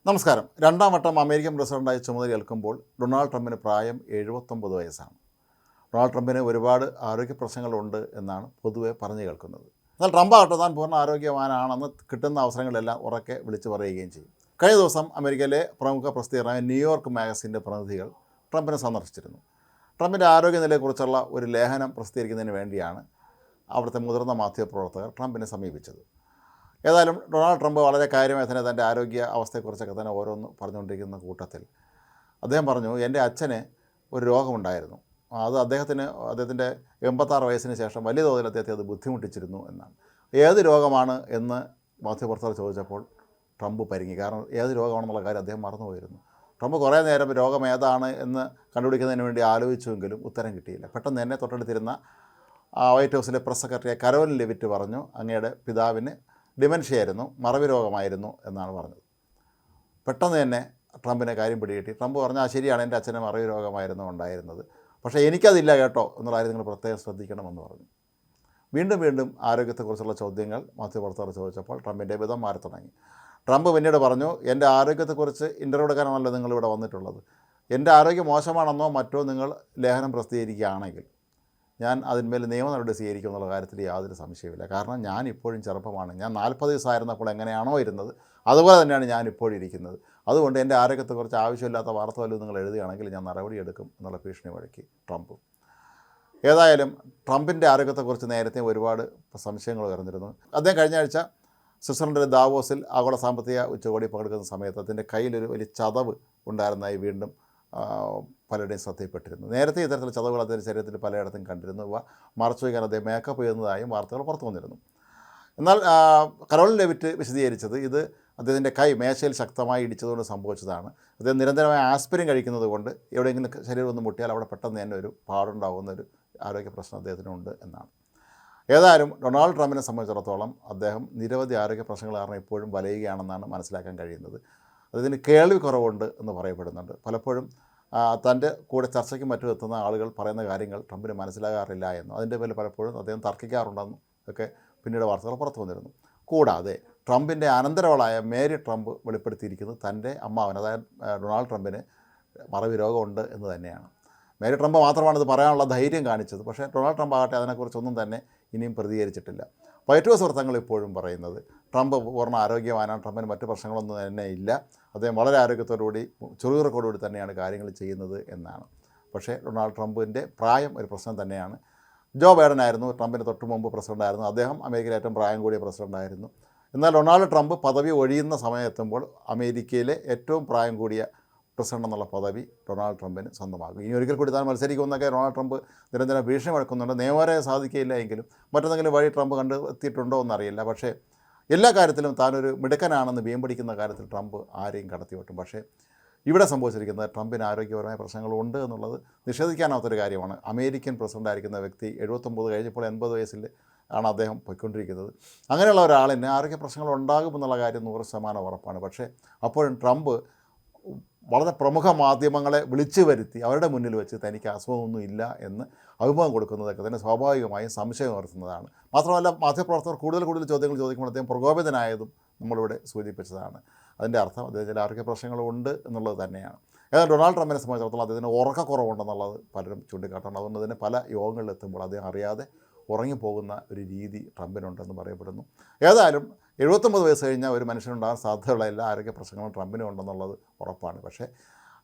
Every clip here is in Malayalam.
നമസ്കാരം. രണ്ടാം വട്ടം അമേരിക്കൻ പ്രസിഡന്റായി ചുമതലയേൽക്കുമ്പോൾ ഡൊണാൾഡ് ട്രംപിന് പ്രായം 79 വയസ്സാണ്. ഡൊണാൾഡ് ട്രംപിന് ഒരുപാട് ആരോഗ്യ പ്രശ്നങ്ങളുണ്ട് എന്നാണ് പൊതുവെ പറഞ്ഞു കേൾക്കുന്നത്. എന്നാൽ ട്രംപാകട്ടെ താൻ പൂർണ്ണ ആരോഗ്യവാനാണെന്ന് കിട്ടുന്ന അവസരങ്ങളെല്ലാം ഉറക്കെ വിളിച്ചു പറയുകയും ചെയ്യും. കഴിഞ്ഞ ദിവസം അമേരിക്കയിലെ പ്രമുഖ പ്രസിദ്ധീകരണമായ ന്യൂയോർക്ക് മാഗസിൻ്റെ പ്രതിനിധികൾ ട്രംപിനെ സന്ദർശിച്ചിരുന്നു. ട്രംപിൻ്റെ ആരോഗ്യനിലയെക്കുറിച്ചുള്ള ഒരു ലേഖനം പ്രസിദ്ധീകരിക്കുന്നതിന് വേണ്ടിയാണ് അവിടുത്തെ മുതിർന്ന മാധ്യമപ്രവർത്തകർ ട്രംപിനെ സമീപിച്ചത്. ഏതായാലും ഡൊണാൾഡ് ട്രംപ് വളരെ കാര്യമായി തന്നെ തൻ്റെ ആരോഗ്യ അവസ്ഥയെക്കുറിച്ചൊക്കെ തന്നെ ഓരോന്ന് പറഞ്ഞുകൊണ്ടിരിക്കുന്ന കൂട്ടത്തിൽ അദ്ദേഹം പറഞ്ഞു, എൻ്റെ അച്ഛന് ഒരു രോഗമുണ്ടായിരുന്നു. അത് അദ്ദേഹത്തിൻ്റെ 86 വയസ്സിന് ശേഷം വലിയ തോതിൽ അദ്ദേഹത്തെ അത് ബുദ്ധിമുട്ടിച്ചിരുന്നു എന്നാണ്. ഏത് രോഗമാണ് എന്ന് മാധ്യമപ്രവർത്തകർ ചോദിച്ചപ്പോൾ ട്രംപ് പരിങ്ങി. കാരണം ഏത് രോഗമാണെന്നുള്ള കാര്യം അദ്ദേഹം മറന്നുപോയിരുന്നു. ട്രംപ് കുറേ നേരം രോഗം ഏതാണ് എന്ന് കണ്ടുപിടിക്കുന്നതിന് വേണ്ടി ആലോചിച്ചുവെങ്കിലും ഉത്തരം കിട്ടിയില്ല. പെട്ടെന്ന് തന്നെ തൊട്ടടുത്തിരുന്ന വൈറ്റ് ഹൗസിലെ പ്രസ് സെക്രട്ടറി കരോലിൻ ലെവിറ്റ് പറഞ്ഞു, അങ്ങയുടെ പിതാവിന് ഡിമെൻഷ്യ ആയിരുന്നു, മറവി രോഗമായിരുന്നു എന്നാണ് പറഞ്ഞത്. പെട്ടെന്ന് തന്നെ ട്രംപിനെ കാര്യം പിടികിട്ടി. ട്രംപ് പറഞ്ഞാൽ ശരിയാണ്, എൻ്റെ അച്ഛന് മറവി രോഗമായിരുന്നു ഉണ്ടായിരുന്നത്, പക്ഷേ എനിക്കതില്ല കേട്ടോ എന്നുള്ള കാര്യം നിങ്ങൾ പ്രത്യേകം ശ്രദ്ധിക്കണമെന്ന് പറഞ്ഞു. വീണ്ടും ആരോഗ്യത്തെക്കുറിച്ചുള്ള ചോദ്യങ്ങൾ മാധ്യമപ്രവർത്തകർ ചോദിച്ചപ്പോൾ ട്രംപിൻ്റെ വിധം മാറി തുടങ്ങി. ട്രംപ് പിന്നീട് പറഞ്ഞു, എൻ്റെ ആരോഗ്യത്തെക്കുറിച്ച് ഇൻ്റർവ്യൂ എടുക്കാനാണല്ലോ നിങ്ങളിവിടെ വന്നിട്ടുള്ളത്. എൻ്റെ ആരോഗ്യം മോശമാണെന്നോ മറ്റോ നിങ്ങൾ ലേഖനം പ്രസിദ്ധീകരിക്കുകയാണെങ്കിൽ ഞാൻ അതിന്മേൽ നിയമ നടപടി സ്വീകരിക്കും എന്നുള്ള കാര്യത്തിൽ യാതൊരു സംശയമില്ല. കാരണം ഞാൻ ഇപ്പോഴും ചെറുപ്പമാണ്. ഞാൻ 40 വയസ്സായിരുന്നപ്പോൾ എങ്ങനെയാണോ ഇരുന്നത് അതുപോലെ തന്നെയാണ് ഞാൻ ഇപ്പോഴും ഇരിക്കുന്നത്. അതുകൊണ്ട് എൻ്റെ ആരോഗ്യത്തെക്കുറിച്ച് ആവശ്യമില്ലാത്ത വാർത്ത വല്ലതും നിങ്ങൾ എഴുതുകയാണെങ്കിൽ ഞാൻ നടപടിയെടുക്കും എന്നുള്ള ഭീഷണി മുഴക്കി ട്രംപ്. ഏതായാലും ട്രംപിൻ്റെ ആരോഗ്യത്തെക്കുറിച്ച് നേരത്തെ ഒരുപാട് സംശയങ്ങൾ ഉയർന്നിരുന്നു. അദ്ദേഹം കഴിഞ്ഞ ആഴ്ച സ്വിറ്റ്സർലൻഡിലെ ദാവോസിൽ ആഗോള സാമ്പത്തിക ഉച്ചകോടി പങ്കെടുക്കുന്ന സമയത്ത് അതിൻ്റെ കയ്യിലൊരു വലിയ ചതവ് ഉണ്ടായിരുന്നതായി വീണ്ടും പലരുടെയും ശ്രദ്ധയിൽപ്പെട്ടിരുന്നു. നേരത്തെ ഇത്തരത്തിലുള്ള ചതവുകൾ അദ്ദേഹം ശരീരത്തിൽ പലയിടത്തും കണ്ടിരുന്നു. മറച്ചു വയ്ക്കാൻ അദ്ദേഹം മേക്കപ്പ് ചെയ്യുന്നതായും വാർത്തകൾ പുറത്തു വന്നിരുന്നു. എന്നാൽ കരോലിൻ ലെവിറ്റ് വിശദീകരിച്ചത് ഇത് അദ്ദേഹത്തിൻ്റെ കൈ മേശയിൽ ശക്തമായി ഇടിച്ചതുകൊണ്ട് സംഭവിച്ചതാണ്. അദ്ദേഹം നിരന്തരമായ ആസ്പിരിൻ കഴിക്കുന്നത് കൊണ്ട് എവിടെയെങ്കിലും ശരീരം ഒന്ന് മുട്ടിയാൽ അവിടെ പെട്ടെന്ന് തന്നെ ഒരു പാടുണ്ടാകുന്ന ഒരു ആരോഗ്യ പ്രശ്നം അദ്ദേഹത്തിനുണ്ട് എന്നാണ്. ഏതായാലും ഡൊണാൾഡ് ട്രംപിനെ സംബന്ധിച്ചിടത്തോളം അദ്ദേഹം നിരവധി ആരോഗ്യ പ്രശ്നങ്ങൾ കാരണം ഇപ്പോഴും വലയുകയാണെന്നാണ് മനസ്സിലാക്കാൻ കഴിയുന്നത്. അതിന് കേൾവി കുറവുണ്ട് എന്ന് പറയപ്പെടുന്നുണ്ട്. പലപ്പോഴും തൻ്റെ കൂടെ ചർച്ചയ്ക്ക് മറ്റും എത്തുന്ന ആളുകൾ പറയുന്ന കാര്യങ്ങൾ ട്രംപിന് മനസ്സിലാകാറില്ല എന്നും അതിൻ്റെ പേരിൽ പലപ്പോഴും അദ്ദേഹം തർക്കിക്കാറുണ്ടെന്നും ഒക്കെ പിന്നീട് വാർത്തകൾ പുറത്തു വന്നിരുന്നു. കൂടാതെ ട്രംപിൻ്റെ അനന്തരവളായ മേരി ട്രംപ് വെളിപ്പെടുത്തിയിരിക്കുന്നത് തൻ്റെ അമ്മാവൻ, അതായത് ഡൊണാൾഡ് ട്രംപിന് മറവി രോഗമുണ്ട് എന്ന് തന്നെയാണ്. മേരി ട്രംപ് മാത്രമാണ് ഇത് പറയാനുള്ള ധൈര്യം കാണിച്ചത്. പക്ഷേ ഡൊണാൾഡ് ട്രംപ് ആകട്ടെ അതിനെക്കുറിച്ചൊന്നും തന്നെ ഇനിയും പ്രതികരിച്ചിട്ടില്ല. വൈറ്റ് ഹൗസ് വൃത്തങ്ങൾ ഇപ്പോഴും പറയുന്നത് ട്രംപ് പൂർണ്ണ ആരോഗ്യവാനാണ്, ട്രംപിന് മറ്റ് പ്രശ്നങ്ങളൊന്നും തന്നെ ഇല്ല, അദ്ദേഹം വളരെ ആരോഗ്യത്തോടുകൂടി ചുറുചുറുക്കോടുകൂടി തന്നെയാണ് കാര്യങ്ങൾ ചെയ്യുന്നത് എന്നാണ്. പക്ഷേ ഡൊണാൾഡ് ട്രംപിൻ്റെ പ്രായം ഒരു പ്രശ്നം തന്നെയാണ്. ജോ ബൈഡൻ ആയിരുന്നു ട്രംപിന് തൊട്ട് മുമ്പ് പ്രസിഡൻ്റായിരുന്നു. അദ്ദേഹം അമേരിക്കയിലെ ഏറ്റവും പ്രായം കൂടിയ പ്രസിഡൻ്റായിരുന്നു. എന്നാൽ ഡൊണാൾഡ് ട്രംപ് പദവി ഒഴിയുന്ന സമയമെത്തുമ്പോൾ അമേരിക്കയിലെ ഏറ്റവും പ്രായം കൂടിയ പ്രസിഡന്റ് എന്നുള്ള പദവി ഡൊണാൾഡ് ട്രംപിന് സ്വന്തമാകും. ഇനി ഒരിക്കൽ കൂടി താൻ മത്സരിക്കുമെന്നൊക്കെ ഡൊണാൾഡ് ട്രംപ് നിരന്തരം ഭീഷണി മുഴക്കുന്നുണ്ട്. നിയമപരമായി സാധിക്കില്ല എങ്കിലും മറ്റെന്തെങ്കിലും വഴി ട്രംപ് കണ്ടെത്തിയിട്ടുണ്ടോ എന്നറിയില്ല. പക്ഷേ എല്ലാ കാര്യത്തിലും താനൊരു മിടുക്കനാണെന്ന് വീമ്പടിക്കുന്ന കാര്യത്തിൽ ട്രംപ് ആരെയും കടത്തിവിട്ടും. പക്ഷേ ഇവിടെ സംഭവിച്ചിരിക്കുന്നത് ട്രംപിന് ആരോഗ്യപരമായ പ്രശ്നങ്ങളുണ്ട് എന്നുള്ളത് നിഷേധിക്കാനാവാത്തൊരു കാര്യമാണ്. അമേരിക്കൻ പ്രസിഡൻ്റായിരിക്കുന്ന വ്യക്തി 79 കഴിഞ്ഞപ്പോൾ 80 വയസ്സിൽ ആണ് അദ്ദേഹം പോയിക്കൊണ്ടിരിക്കുന്നത്. അങ്ങനെയുള്ള ഒരാളിന് ആരോഗ്യ പ്രശ്നങ്ങൾ ഉണ്ടാകുമെന്നുള്ള കാര്യം 100% ഉറപ്പാണ്. പക്ഷേ അപ്പോഴും ട്രംപ് വളരെ പ്രമുഖ മാധ്യമങ്ങളെ വിളിച്ചു വരുത്തി അവരുടെ മുന്നിൽ വെച്ച് തനിക്ക് അസുഖമൊന്നും ഇല്ല എന്ന് അഭിമുഖം കൊടുക്കുന്നതൊക്കെ തന്നെ സ്വാഭാവികമായും സംശയം ഉയർത്തുന്നതാണ്. മാത്രമല്ല മാധ്യമപ്രവർത്തകർ കൂടുതൽ ചോദ്യങ്ങൾ ചോദിക്കുമ്പോൾ അദ്ദേഹം പ്രകോപിതനായതും നമ്മളിവിടെ സൂചിപ്പിച്ചതാണ്. അതിൻ്റെ അർത്ഥം അദ്ദേഹത്തിൻ്റെ ആരോഗ്യ പ്രശ്നങ്ങളുണ്ട് എന്നുള്ളത് തന്നെയാണ്. ഏതായാലും ഡൊണാൾഡ് ട്രംപിനെ സംബന്ധിച്ചിടത്തോളം അദ്ദേഹത്തിന് ഉറക്കക്കുറവുണ്ടെന്നുള്ളത് പലരും ചൂണ്ടിക്കാട്ടുന്നുണ്ട്. അതുകൊണ്ട് തന്നെ പല യോഗങ്ങളിലെത്തുമ്പോൾ അദ്ദേഹം അറിയാതെ ഉറങ്ങിപ്പോകുന്ന ഒരു രീതി ട്രംപിനുണ്ടെന്ന് പറയപ്പെടുന്നു. ഏതായാലും 79 വയസ്സ് കഴിഞ്ഞാൽ ഒരു മനുഷ്യനുണ്ടാകാൻ സാധ്യതയുള്ള എല്ലാ ആരോഗ്യ പ്രശ്നങ്ങളും ട്രംപിനും ഉണ്ടെന്നുള്ളത് ഉറപ്പാണ്. പക്ഷേ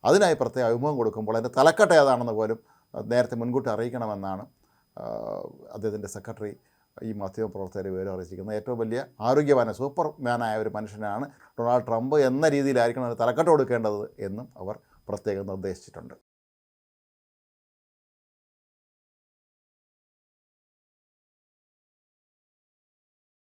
അതിനായി പ്രത്യേക അഭിമുഖം കൊടുക്കുമ്പോൾ അതിൻ്റെ തലക്കെട്ട് ഏതാണെന്ന് പോലും നേരത്തെ മുൻകൂട്ടി അറിയിക്കണമെന്നാണ് അദ്ദേഹത്തിൻ്റെ സെക്രട്ടറി ഈ മാധ്യമപ്രവർത്തകരെ വിവരം അറിയിച്ചിരിക്കുന്നത്. ഏറ്റവും വലിയ ആരോഗ്യവാന സൂപ്പർമാനായ ഒരു മനുഷ്യനാണ് ഡൊണാൾഡ് ട്രംപ് എന്ന രീതിയിലായിരിക്കണം തലക്കെട്ട് കൊടുക്കേണ്ടത് എന്നും അവർ പ്രത്യേകം നിർദ്ദേശിച്ചിട്ടുണ്ട്.